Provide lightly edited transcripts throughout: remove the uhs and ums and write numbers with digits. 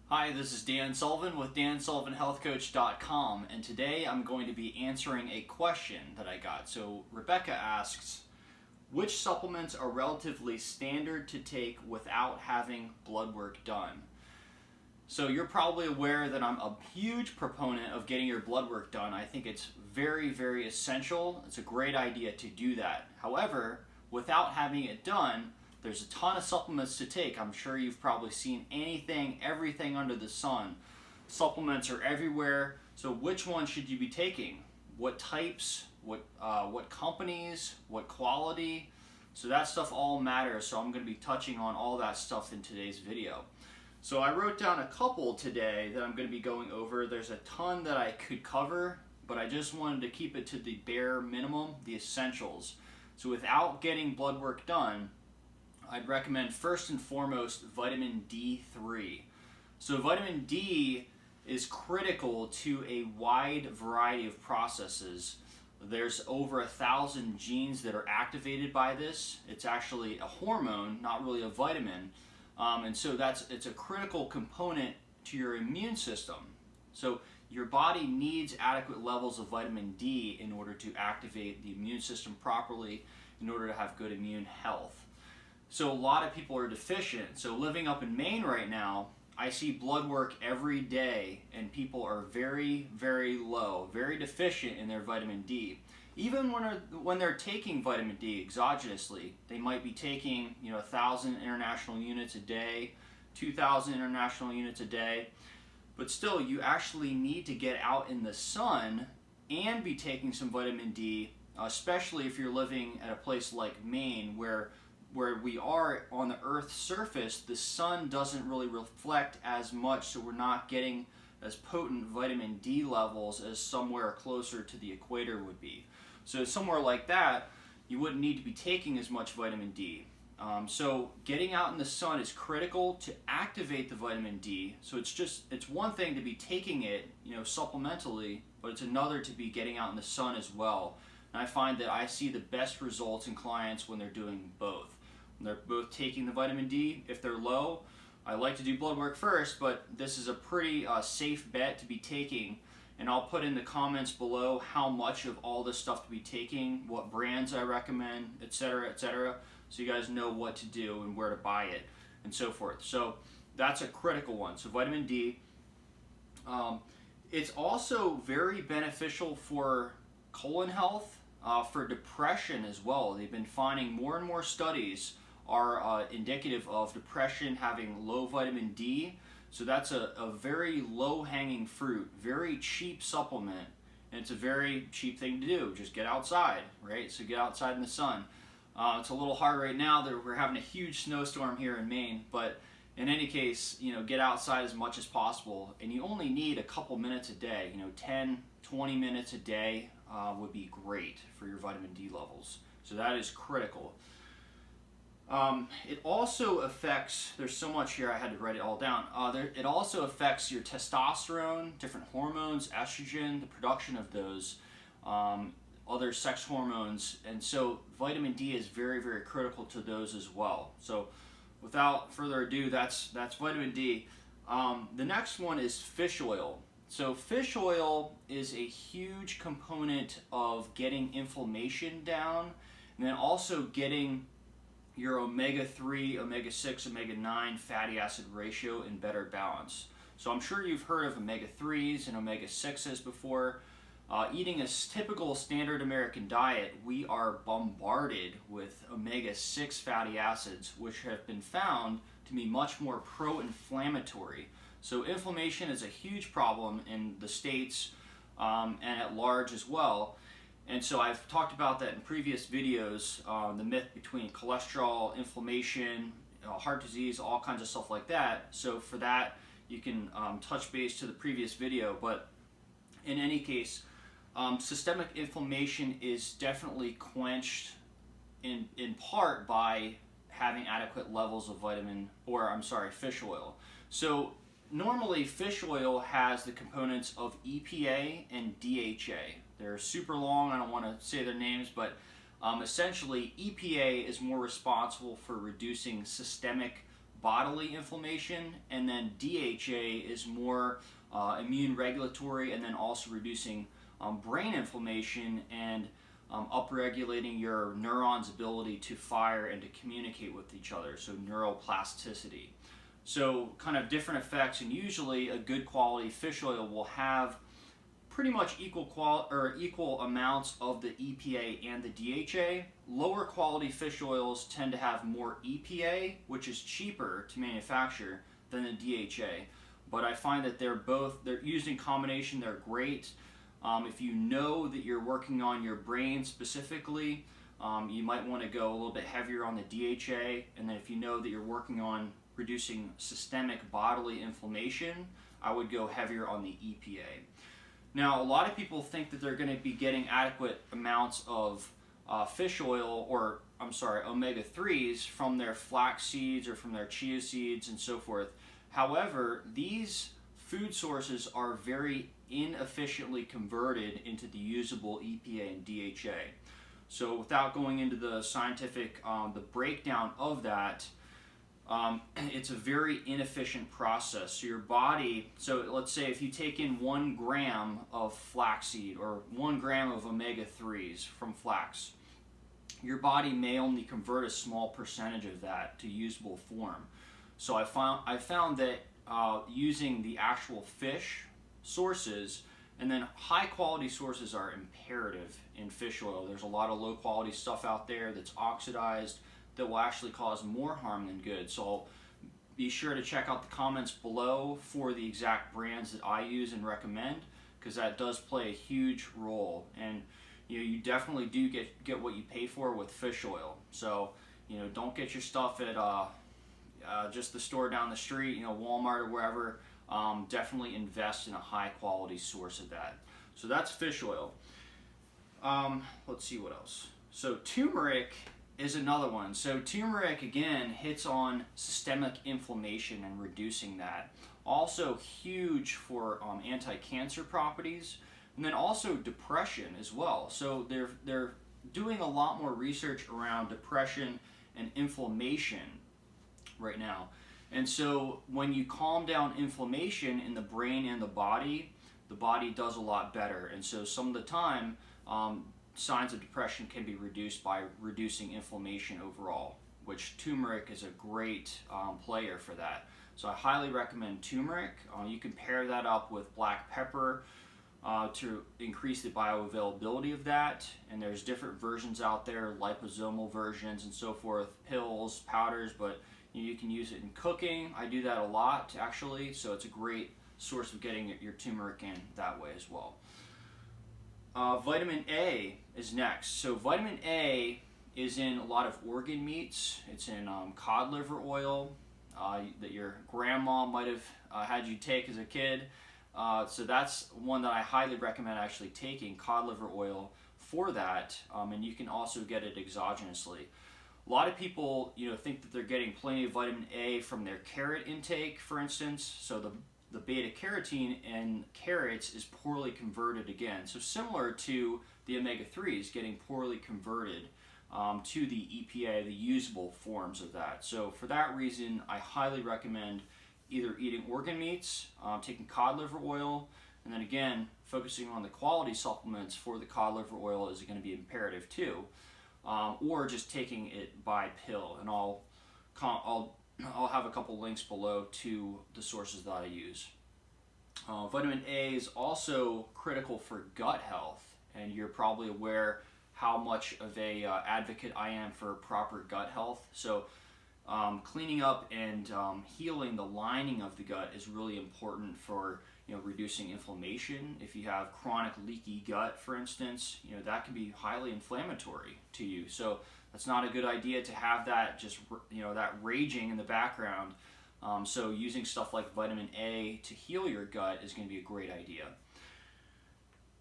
Hi, this is Dan Sullivan with DanSullivanHealthCoach.com, and today I'm going to be answering a question that I got. So Rebecca asks, which supplements are relatively standard to take without having blood work done? So you're probably aware that I'm a huge proponent of getting your blood work done. I think it's very, very essential. It's a great idea to do that. However, without having it done, there's a ton of supplements to take. I'm sure you've probably seen everything under the sun. Supplements are everywhere. So which one should you be taking? What types? What companies? What quality? So that stuff all matters. So I'm going to be touching on all that stuff in today's video. So I wrote down a couple today that I'm going to be going over. There's a ton that I could cover, but I just wanted to keep it to the bare minimum, the essentials. So without getting blood work done, I'd recommend first and foremost vitamin D3. So vitamin D is critical to a wide variety of processes. There's over 1,000 genes that are activated by this. It's actually a hormone, not really a vitamin. And so it's a critical component to your immune system. So your body needs adequate levels of vitamin D in order to activate the immune system properly, in order to have good immune health. So a lot of people are deficient. So living up in Maine right now, I see blood work every day and people are very, very low, very deficient in their vitamin D. Even when they're taking vitamin D exogenously, they might be taking 1,000 international units a day, 2,000 international units a day, but still you actually need to get out in the sun and be taking some vitamin D, especially if you're living at a place like Maine where we are on the Earth's surface. The sun doesn't really reflect as much, so we're not getting as potent vitamin D levels as somewhere closer to the equator would be. So somewhere like that, you wouldn't need to be taking as much vitamin D. So getting out in the sun is critical to activate the vitamin D. So it's one thing to be taking it, supplementally, but it's another to be getting out in the sun as well. And I find that I see the best results in clients when they're doing both. When they're both taking the vitamin D. If they're low, I like to do blood work first, but this is a pretty safe bet to be taking. And I'll put in the comments below how much of all this stuff to be taking, what brands I recommend, etc., etc., so you guys know what to do and where to buy it and so forth. So that's a critical one. So vitamin D. It's also very beneficial for colon health, for depression as well. They've been finding more and more studies are indicative of depression having low vitamin D. So that's a very low-hanging fruit, very cheap supplement, and it's a very cheap thing to do. Just get outside, right? So get outside in the sun. It's a little hard right now. We're having a huge snowstorm here in Maine, but in any case, get outside as much as possible, and you only need a couple minutes a day. 10, 20 minutes a day would be great for your vitamin D levels. So that is critical. It also affects, there's so much here I had to write it all down. It also affects your testosterone, different hormones, estrogen, the production of those, other sex hormones, and so vitamin D is very, very critical to those as well. So without further ado, that's vitamin D. The next one is fish oil. So fish oil is a huge component of getting inflammation down, and then also getting your omega-3, omega-6, omega-9 fatty acid ratio in better balance. So I'm sure you've heard of omega-3s and omega-6s before. Eating a typical standard American diet, we are bombarded with omega-6 fatty acids, which have been found to be much more pro-inflammatory. So inflammation is a huge problem in the States and at large as well. And so I've talked about that in previous videos, the myth between cholesterol, inflammation, heart disease, all kinds of stuff like that. So for that, you can touch base to the previous video. But in any case, systemic inflammation is definitely quenched in part by having adequate levels of fish oil. So normally fish oil has the components of EPA and DHA. They're super long, I don't want to say their names, but essentially EPA is more responsible for reducing systemic bodily inflammation, and then DHA is more immune regulatory, and then also reducing brain inflammation and upregulating your neurons' ability to fire and to communicate with each other, so neuroplasticity. So kind of different effects, and usually a good quality fish oil will have pretty much equal amounts of the EPA and the DHA. Lower quality fish oils tend to have more EPA, which is cheaper to manufacture than the DHA. But I find that they're used in combination, they're great. If you know that you're working on your brain specifically, you might want to go a little bit heavier on the DHA, and then if you know that you're working on reducing systemic bodily inflammation, I would go heavier on the EPA. Now, a lot of people think that they're going to be getting adequate amounts of fish oil, or omega-3s from their flax seeds or from their chia seeds and so forth. However, these food sources are very inefficiently converted into the usable EPA and DHA. So without going into the scientific, the breakdown of that, it's a very inefficient process. So your body, so let's say if you take in 1 gram of flaxseed or 1 gram of omega-3s from flax, your body may only convert a small percentage of that to usable form. So I found that using the actual fish sources, and then high quality sources are imperative in fish oil. There's a lot of low quality stuff out there that's oxidized that will actually cause more harm than good. So I'll be sure to check out the comments below for the exact brands that I use and recommend, because that does play a huge role. And you definitely do get what you pay for with fish oil. So don't get your stuff at just the store down the street, Walmart or wherever. Definitely invest in a high quality source of that. So that's fish oil. Let's see what else. So turmeric is another one. So turmeric again hits on systemic inflammation and reducing that. Also huge for anti-cancer properties, and then also depression as well. So they're doing a lot more research around depression and inflammation right now. And so when you calm down inflammation in the brain and the body does a lot better. And so some of the time, signs of depression can be reduced by reducing inflammation overall, which turmeric is a great player for that. So I highly recommend turmeric. You can pair that up with black pepper to increase the bioavailability of that. And there's different versions out there, liposomal versions and so forth, pills, powders, but you can use it in cooking. I do that a lot actually, so it's a great source of getting your turmeric in that way as well. Vitamin A is next. So vitamin A is in a lot of organ meats. It's in cod liver oil that your grandma might have had you take as a kid. So that's one that I highly recommend actually taking, cod liver oil for that, and you can also get it exogenously. A lot of people, think that they're getting plenty of vitamin A from their carrot intake, for instance. So the beta carotene in carrots is poorly converted again. So similar to the omega-3s getting poorly converted to the EPA, the usable forms of that. So for that reason, I highly recommend either eating organ meats, taking cod liver oil, and then again, focusing on the quality supplements for the cod liver oil is going to be imperative too. Or just taking it by pill, and I'll have a couple links below to the sources that I use. Vitamin A is also critical for gut health, and you're probably aware how much of a advocate I am for proper gut health. So cleaning up and healing the lining of the gut is really important for reducing inflammation. If you have chronic leaky gut, for instance, that can be highly inflammatory to you. So that's not a good idea to have that just that raging in the background. So using stuff like vitamin A to heal your gut is going to be a great idea.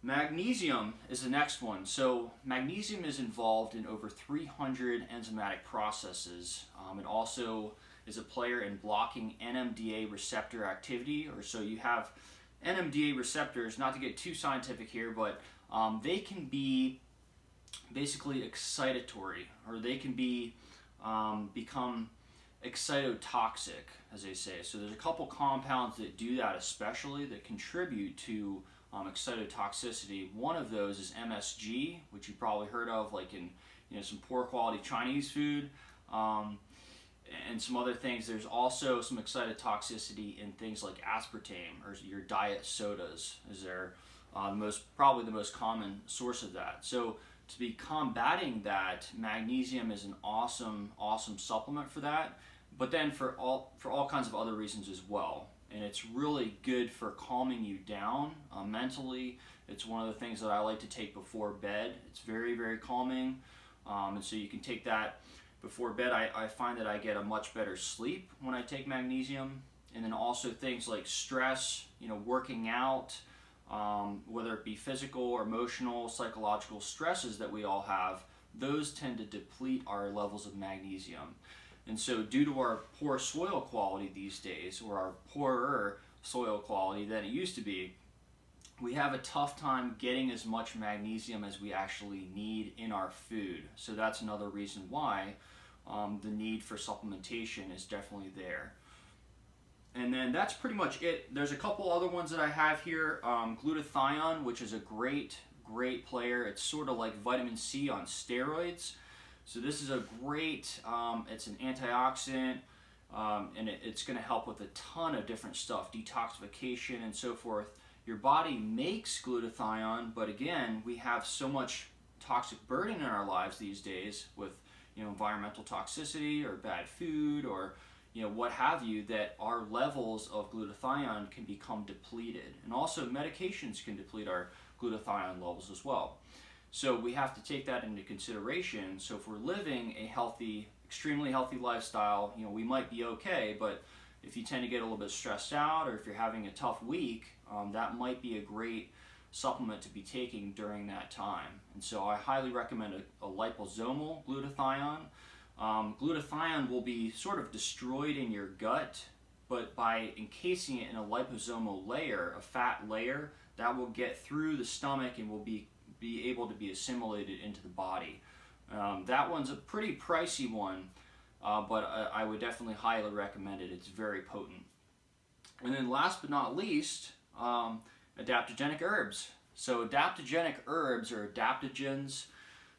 Magnesium is the next one. So magnesium is involved in over 300 enzymatic processes. It also is a player in blocking NMDA receptor activity, or so you have NMDA receptors, not to get too scientific here, but they can be basically excitatory, or they can be become excitotoxic, as they say. So there's a couple compounds that do that, especially that contribute to excitotoxicity. One of those is MSG, which you probably heard of, like in some poor quality Chinese food, and some other things. There's also some excitotoxicity in things like aspartame or your diet sodas. Is there probably the most common source of that. So to be combating that, magnesium is an awesome supplement for that. But then for all kinds of other reasons as well. And it's really good for calming you down mentally. It's one of the things that I like to take before bed. It's very, very calming. And so you can take that before bed. I find that I get a much better sleep when I take magnesium. And then also things like stress, working out, whether it be physical or emotional, psychological stresses that we all have, those tend to deplete our levels of magnesium. And so due to our poor soil quality these days, or our poorer soil quality than it used to be, we have a tough time getting as much magnesium as we actually need in our food. So that's another reason why the need for supplementation is definitely there. And then that's pretty much it. There's a couple other ones that I have here. Glutathione, which is a great player. It's sort of like vitamin C on steroids. So this is a great, it's an antioxidant, and it's going to help with a ton of different stuff, detoxification and so forth. Your body makes glutathione, but again, we have so much toxic burden in our lives these days with environmental toxicity or bad food or what have you, that our levels of glutathione can become depleted. And also medications can deplete our glutathione levels as well. So we have to take that into consideration. So if we're living a healthy, extremely healthy lifestyle, we might be okay, but if you tend to get a little bit stressed out or if you're having a tough week, that might be a great supplement to be taking during that time. And so I highly recommend a liposomal glutathione. Glutathione will be sort of destroyed in your gut, but by encasing it in a liposomal layer, a fat layer, that will get through the stomach and will be able to be assimilated into the body. That one's a pretty pricey one, but I would definitely highly recommend it. It's very potent. And then last but not least, adaptogenic herbs. So adaptogenic herbs or adaptogens,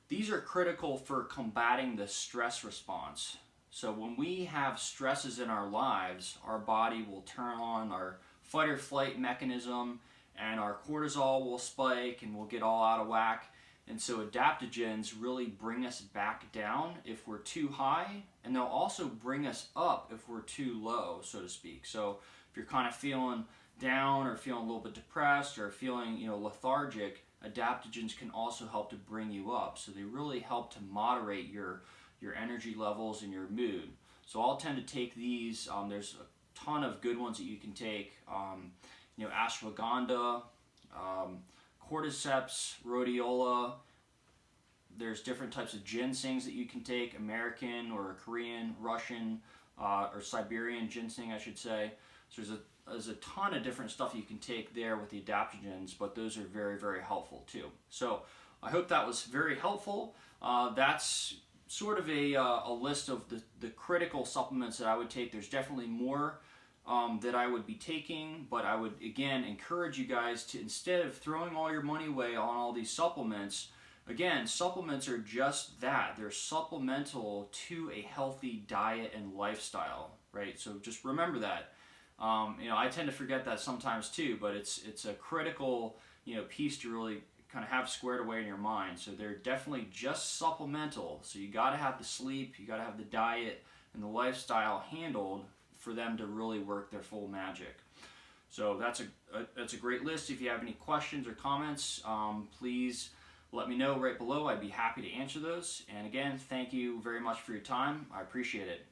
these are critical for combating the stress response. So when we have stresses in our lives, our body will turn on our fight or flight mechanism, and our cortisol will spike and we'll get all out of whack. And so adaptogens really bring us back down if we're too high, and they'll also bring us up if we're too low, so to speak. So if you're kind of feeling down or feeling a little bit depressed or feeling lethargic, adaptogens can also help to bring you up. So they really help to moderate your energy levels and your mood. So I'll tend to take these. There's a ton of good ones that you can take. Ashwagandha, cordyceps, rhodiola. There's different types of ginsengs that you can take, American or Korean, Russian, or Siberian ginseng, I should say. So there's a ton of different stuff you can take there with the adaptogens, but those are very, very helpful too. So I hope that was very helpful. That's sort of a list of the critical supplements that I would take. There's definitely more that I would be taking, but I would again encourage you guys to, instead of throwing all your money away on all these supplements, again, supplements are just that. They're supplemental to a healthy diet and lifestyle, right? So just remember that. I tend to forget that sometimes too, but it's a critical piece to really kind of have squared away in your mind. So they're definitely just supplemental. So you got to have the sleep, you got to have the diet and the lifestyle handled for them to really work their full magic. So that's a great list. If you have any questions or comments, please let me know right below. I'd be happy to answer those. And again, thank you very much for your time. I appreciate it.